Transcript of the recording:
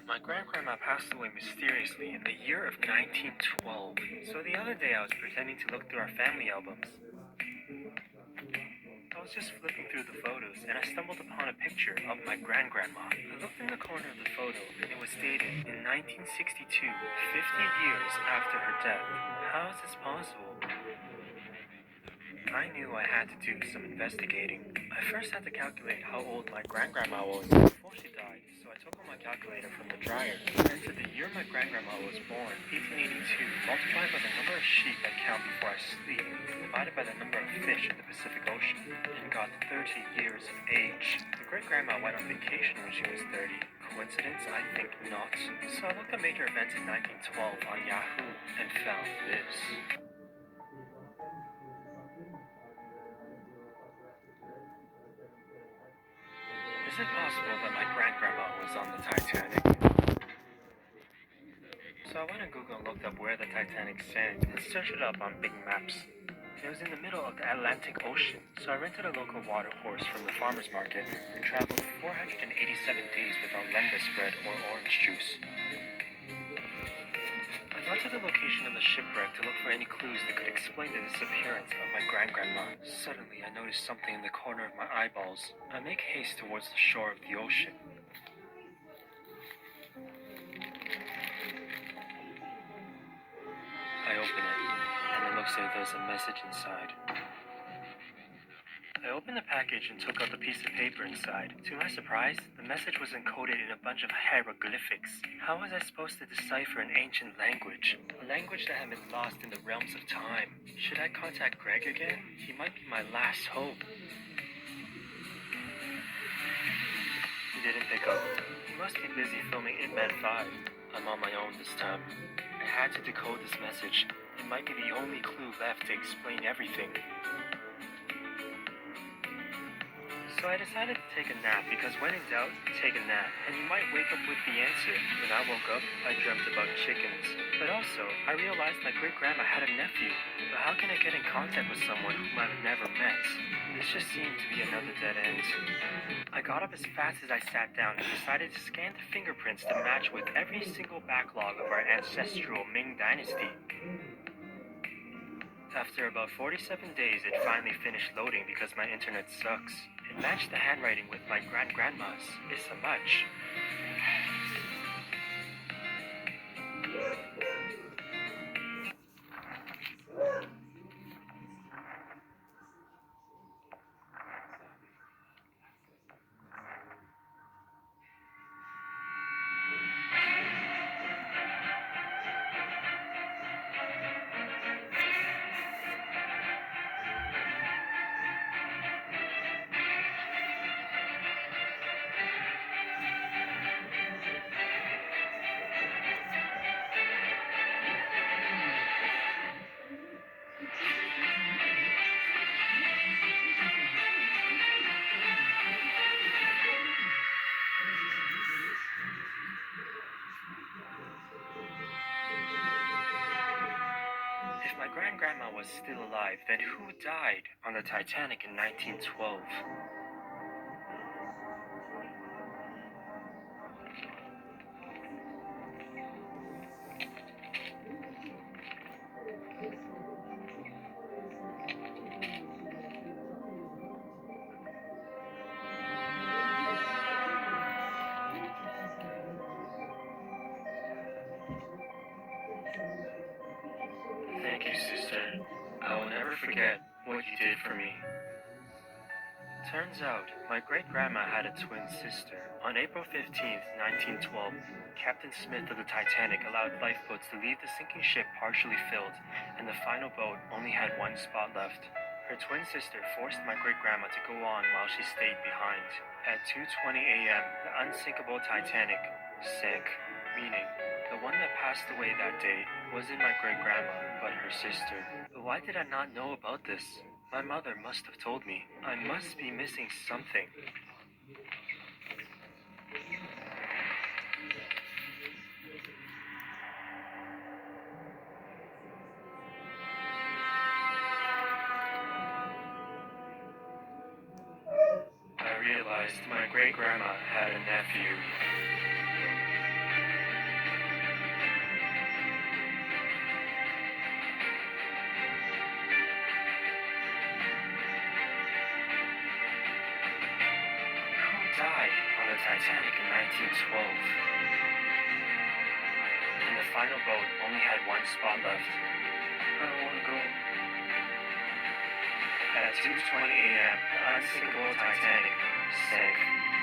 My grandgrandma passed away mysteriously in the year of 1912, so the other day I was pretending to look through our family albums. I was just flipping through the photos and I stumbled upon a picture of my grandgrandma. I looked in the corner of the photo and it was dated in 1962, 50 years after her death. How is this possible? I knew I had to do some investigating. I first had to calculate how old my grandgrandma was before she died, so I took out my calculator from the dryer and entered the year my grandgrandma was born, 1882, multiplied by the number of sheep I count before I sleep, divided by the number of fish in the Pacific Ocean, and got 30 years of age. The great-grandma went on vacation when she was 30. Coincidence? I think not. So I looked at major events in 1912 on Yahoo and found this. Is it possible that my grandgrandma was on the Titanic? So I went on Google and looked up where the Titanic sank and searched it up on Big Maps. It was in the middle of the Atlantic Ocean, so I rented a local water horse from the farmer's market and traveled 487 days without lembas bread or orange juice. I got to the location of the shipwreck to look for any clues that could explain the disappearance of my grandgrandma. Suddenly, I noticed something in the corner of my eyeballs. I make haste towards the shore of the ocean. I open it, and it looks like there's a message inside. I opened the package and took out the piece of paper inside. To my surprise, the message was encoded in a bunch of hieroglyphics. How was I supposed to decipher an ancient language? A language that had been lost in the realms of time. Should I contact Greg again? He might be my last hope. He didn't pick up. He must be busy filming Ip Man 5. I'm on my own this time. I had to decode this message. It might be the only clue left to explain everything. So I decided to take a nap because when in doubt, take a nap, and you might wake up with the answer. When I woke up, I dreamt about chickens. But also, I realized my great-grandma had a nephew. But how can I get in contact with someone whom I've never met? This just seemed to be another dead end. I got up as fast as I sat down and decided to scan the fingerprints to match with every single backlog of our ancestral Ming dynasty. After about 47 days, it finally finished loading because my internet sucks. It matched the handwriting with my grandma's. It's a match. If my grandma was still alive, then who died on the Titanic in 1912? Thank you, sister. I will never forget what you did for me. Turns out, my great-grandma had a twin sister. On April 15th, 1912, Captain Smith of the Titanic allowed lifeboats to leave the sinking ship partially filled, and the final boat only had one spot left. Her twin sister forced my great-grandma to go on while she stayed behind. At 2:20 a.m., the unsinkable Titanic sank, meaning the one that passed away that day wasn't my great-grandma, but her sister. But why did I not know about this? My mother must have told me. I must be missing something. I realized my great-grandma had a nephew. the Titanic in 1912. And the final boat only had one spot left. I don't want to go. At 2:20 a.m., the unsinkable Titanic sank.